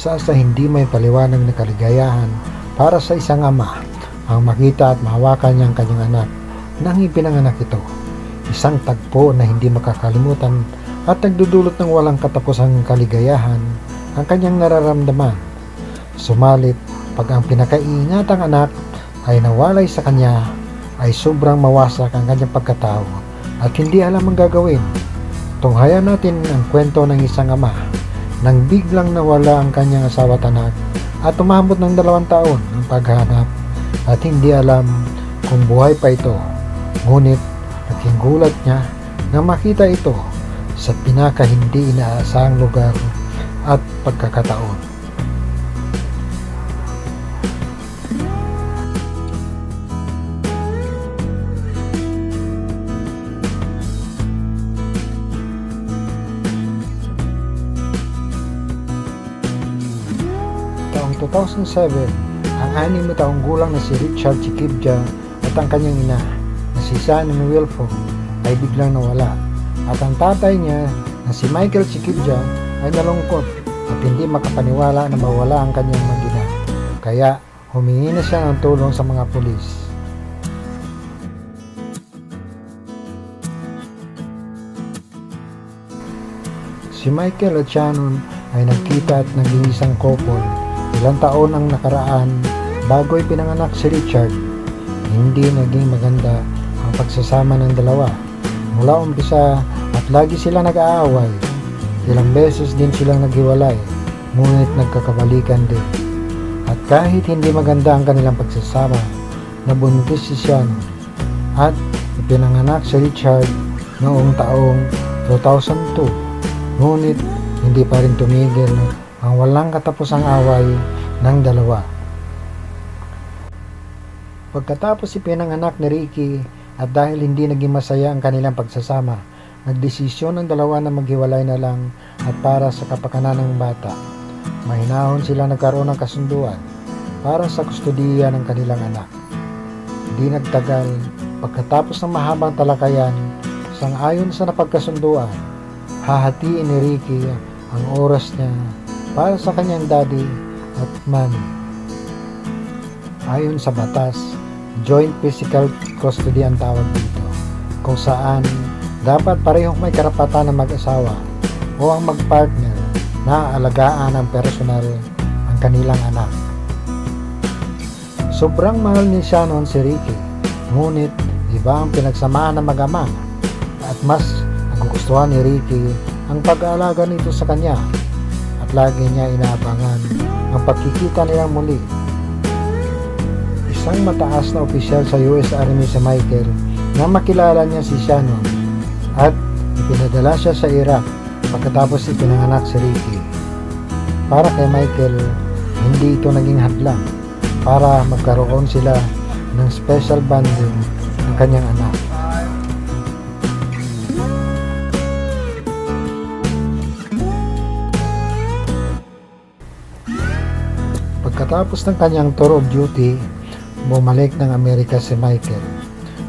Isa sa hindi may paliwanag na kaligayahan para sa isang ama ang makita at mahawakan niya ang kanyang anak nang ipinanganak ito. Isang tagpo na hindi makakalimutan at nagdudulot ng walang katapusang kaligayahan ang kanyang nararamdaman. Sumalit, pag ang pinakaiingatang anak ay nawalay sa kanya, ay sobrang mawasak ang kanyang pagkatao at hindi alam ang gagawin. Tunghayan natin ang kwento ng isang ama nang biglang nawala ang kanyang asawa at anak at umabot ng 2 taon ang paghanap at hindi alam kung buhay pa ito. Ngunit naging gulat niya na makita ito sa pinaka hindi inaasahang lugar at pagkakataon. Taong 2007, ang 6 taong gulang na si Richard Chikibja at ang kanyang ina na si Shannon Wilfong ay biglang nawala, at ang tatay niya na si Michael Chikibja ay nalungkot at hindi makapaniwala na mawala ang kanyang mag-ina, kaya humingi na siya ng tulong sa mga pulis. Si Michael at Shannon ay nagkita at naging isang couple ilang taon ang nakaraan bago ipinanganak si Richard. Hindi naging maganda ang pagsasama ng dalawa mula umpisa at lagi sila nag-aaway. Ilang beses din silang naghiwalay, ngunit nagkakabalikan din. At kahit hindi maganda ang kanilang pagsasama, nabuntis si Shannon at ipinanganak si Richard noong taong 2002. Ngunit hindi pa rin tumigil ang walang katapusang away ng dalawa. Pagkatapos ipinanganak ni Ricky at dahil hindi naging masaya ang kanilang pagsasama, nagdesisyon ng dalawa na maghiwalay na lang at para sa kapakanan ng bata. Mahinahon sila nagkaroon ng kasunduan para sa kustudiya ng kanilang anak. Di nagtagal, pagkatapos ng mahabang talakayan, sang-ayon sa napagkasunduan, hahatiin ni Ricky ang oras niya para sa kanyang daddy at mommy. Ayon sa batas, joint physical custody ang tawag dito, kung saan dapat parehong may karapatan ng mag-asawa o ang mag-partner na aalagaan ng personal ang kanilang anak. Sobrang mahal ni Shannon si Ricky, ngunit iba ang pinagsamaan ng mag-ama at mas nagugustuhan ni Ricky ang pag-aalaga nito sa kanya at lagi niya inaabangan ang pagkikita nilang muli. Isang mataas na opisyal sa US Army si Michael na makilala niya si Shannon at ipinadala siya sa Iraq pagkatapos ipinanganak si Ricky. Para kay Michael, hindi ito naging hadlang para magkaroon sila ng special bonding ng kanyang anak. Pagkatapos ng kanyang tour of duty, bumalik ng Amerika si Michael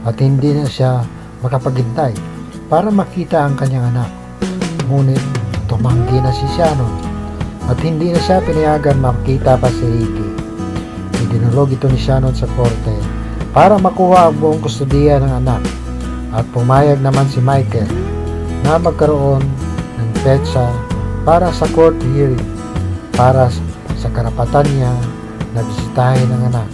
at hindi na siya makapaghintay para makita ang kanyang anak. Ngunit tumanggi na si Shannon at hindi na siya pinayagan makita pa si Ricky. Idinulog ito ni Shannon sa korte para makuha ang buong kustudiya ng anak at pumayag naman si Michael na magkaroon ng petsa para sa court hearing para sa karapatan niya na bisitahin ang anak.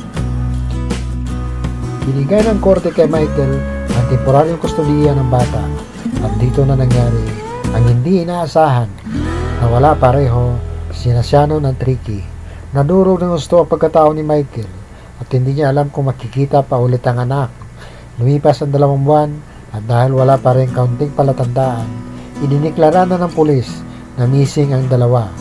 Binigay ng korte kay Michael ang temporaryong kustudiya ng bata at dito na nangyari ang hindi inaasahan na wala pareho sina Shannon at Ricky. Nadurog ng gusto ang pagkatao ni Michael at hindi niya alam kung makikita pa ulit ang anak. Lumipas ang 2 buwan at dahil wala pa rin kaunting palatandaan, idiniklara na ng pulis na missing ang dalawa.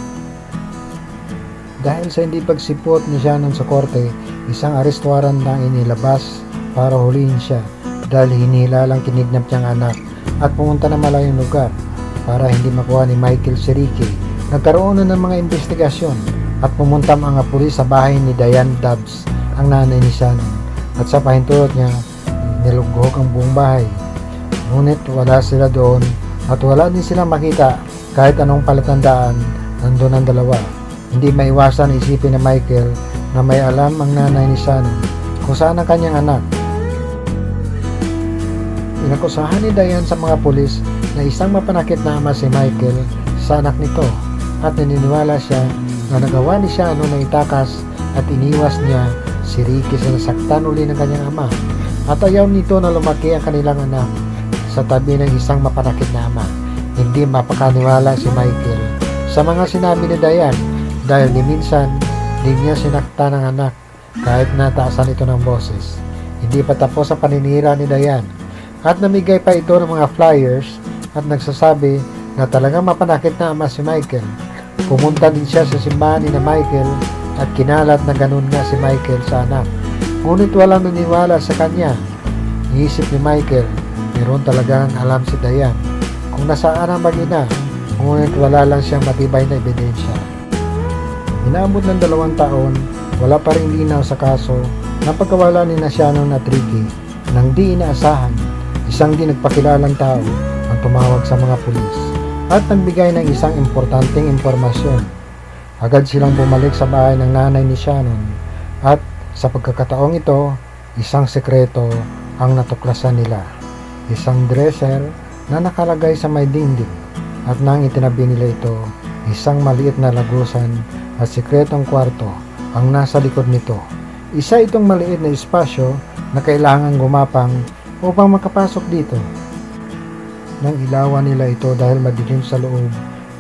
Dahil sa hindi pagsipot ni Shannon sa korte, isang arrest warrant na inilabas para hulihin siya dahil hinilalang kinidnap niyang anak at pumunta na malayong lugar para hindi makuha ni Michael si Ricky. Nagkaroon na ng mga investigasyon at pumunta ang mga pulis sa bahay ni Diane Dobbs, ang nanay ni Shannon, at sa pahintulot niya, nilughog ang buong bahay. Ngunit wala sila doon at wala din silang makita kahit anong palatandaan nandun ang dalawa. Hindi maiwasan isipin ni Michael na may alam ang nanay ni Shannon kung saan ang kanyang anak. Inakusahan ni Diane sa mga pulis na isang mapanakit na ama si Michael sa anak nito at naniniwala siya na nagawa ni Shannon na itakas at iniwas niya si Ricky sa nasaktan uli ng kanyang ama at ayaw nito na lumaki ang kanilang anak sa tabi ng isang mapanakit na ama. Hindi mapakaniwala si Michael sa mga sinabi ni Diane dahil ni minsan di niya sinakta ng anak kahit nataasan ito ng boses. Hindi pa tapos ang paninira ni Diane at namigay pa ito ng mga flyers at nagsasabi na talagang mapanakit na ama si Michael. Pumunta din siya sa simbahan ni na Michael at kinalat na ganun nga si Michael sa anak. Ngunit walang naniwala sa kanya. Iisip ni Michael, meron talagang alam si Diane kung nasaan ang mag-ina, ngunit wala lang siyang matibay na ebidensya. Inaabot ng 2 taon, wala pa rin linaw sa kaso na pagkawala ni Shannon at Ricky nang di inaasahan. Isang di nagpakilalang tao ang tumawag sa mga pulis at nagbigay ng isang importanteng impormasyon. Agad silang bumalik sa bahay ng nanay ni Shannon at sa pagkakataong ito, isang sekreto ang natuklasan nila. Isang dresser na nakalagay sa may dingding at nang itinabi nila ito, isang maliit na lagusan at sekretong kwarto ang nasa likod nito. Isa itong maliit na espasyo na kailangang gumapang upang makapasok dito. Nang ilawan nila ito dahil madilim sa loob,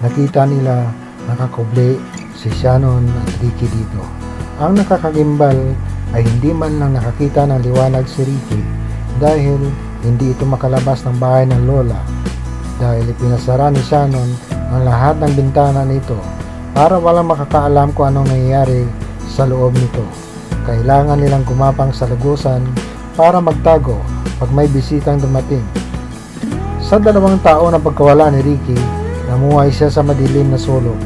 nakita nila nakakubli si Shannon at Ricky dito. Ang nakakagimbal ay hindi man lang nakakita ng liwanag si Ricky dahil hindi ito makalabas ng bahay ng lola dahil ipinasara ni Shannon ang lahat ng bintana nito para walang makakaalam kung anong nangyayari sa loob nito. Kailangan nilang gumapang sa lagusan para magtago pag may bisitang dumating. Sa 2 taon na pagkawala ni Ricky, namuhay siya sa madilim na sulok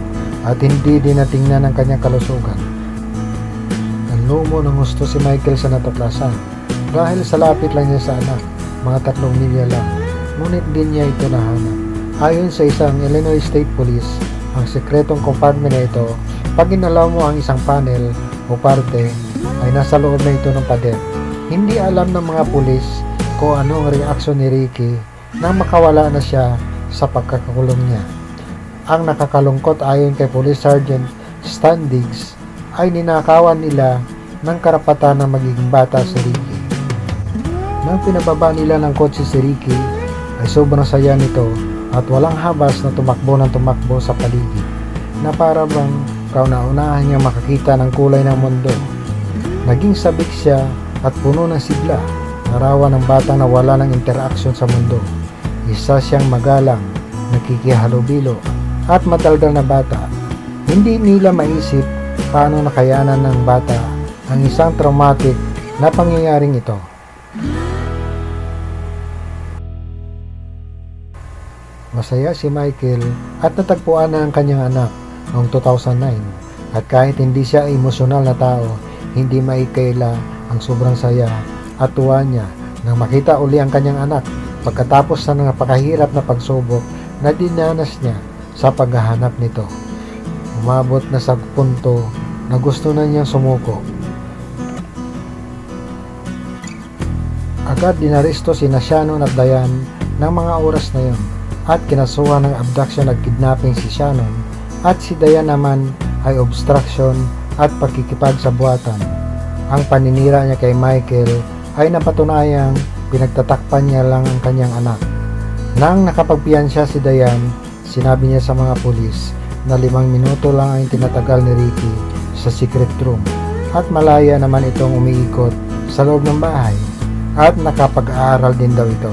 at hindi din natingnan ang kanyang kalusugan. Nanlumo ng gusto si Michael sa natuklasan dahil sa lapit lang niya sa anak, mga 3 milya lang, ngunit din niya ito nahanap. Ayon sa isang Illinois State Police, ang sekretong compartment na ito, pag inalaw mo ang isang panel o parte, ay nasa loob na ito ng pader. Hindi alam ng mga pulis kung ano ang reaksyon ni Ricky nang makawala na siya sa pagkakakulong niya. Ang nakakalungkot ayon kay Police Sergeant Stan Diggs ay ninakawan nila ng karapatan na magiging bata si Ricky. Nang pinababa nila ng kotse si Ricky ay sobrang saya nito at walang habas na tumakbo ng tumakbo sa paligid na para bang kauna-unahan niya makakita ng kulay ng mundo. Naging sabik siya at puno ng sigla, larawan ng batang na wala ng interaksyon sa mundo. Isa siyang magalang, nakikihalubilo at madaldal na bata. Hindi nila maisip paano nakayanan ng bata ang isang traumatic na pangyayaring ito. Masaya si Michael at natagpuan na ang kanyang anak noong 2009 at kahit hindi siya emosyonal na tao, hindi maikaila ang sobrang saya at tuwa niya nang makita uli ang kanyang anak pagkatapos na napakahirap na pagsubok na dinanas niya sa paghahanap nito. Umabot na sa punto na gusto na niyang sumuko. Agad dinaresto si Shannon at Diane ng mga oras na yon at kinasuhan ng abduction at kidnapping si Shannon at si Diane naman ay obstruction at pagkikipagsabuatan. Ang paninira niya kay Michael ay napatunayang pinagtatakpan niya lang ang kanyang anak. Nang nakapagpiyansya si Diane, sinabi niya sa mga pulis na 5 minuto lang ang tinatagal ni Ricky sa secret room at malaya naman itong umiikot sa loob ng bahay at nakapag-aaral din daw ito.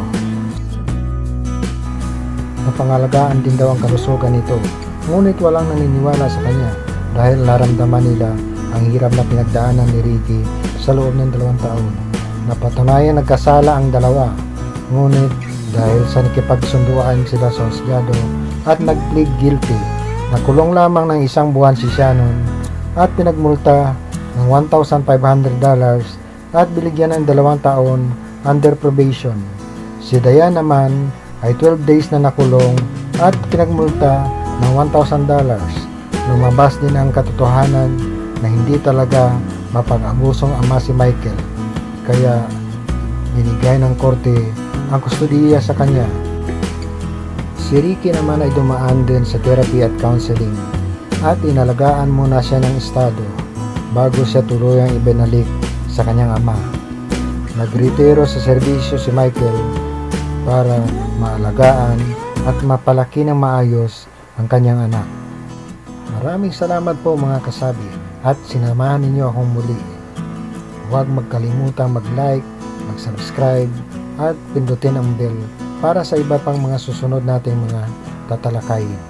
Napangalagaan din daw ang kalusugan nito, ngunit walang naniniwala sa kanya dahil naramdaman nila ang hirap na pinagdaanan ni Ricky sa loob ng 2 taon. Napatunayan nagkasala ang dalawa, ngunit dahil sa nakipagsunduan sila sa husgado at nag-plead guilty, nakulong lamang ng 1 buwan si Shannon at pinagmulta ng $1,500 at binigyan ng 2 taon under probation. Si Diane naman ay 12 days na nakulong at pinagmulta ng $1,000. lumabas din ang katotohanan na hindi talaga mapag-abusong ama si Michael, kaya binigay ng korte ang kustudiya sa kanya. Si Ricky naman ay dumaan din sa therapy at counseling at inalagaan muna siya ng estado bago siya tuluyang ibinalik sa kanyang ama. Nagretiro sa serbisyo si Michael para maalagaan at mapalaki ng maayos ang kanyang anak. Maraming salamat po mga kasabi at sinamahan ninyo akong muli. Huwag magkalimutang mag-like, mag-subscribe at pindutin ang bell para sa iba pang mga susunod nating mga tatalakayin.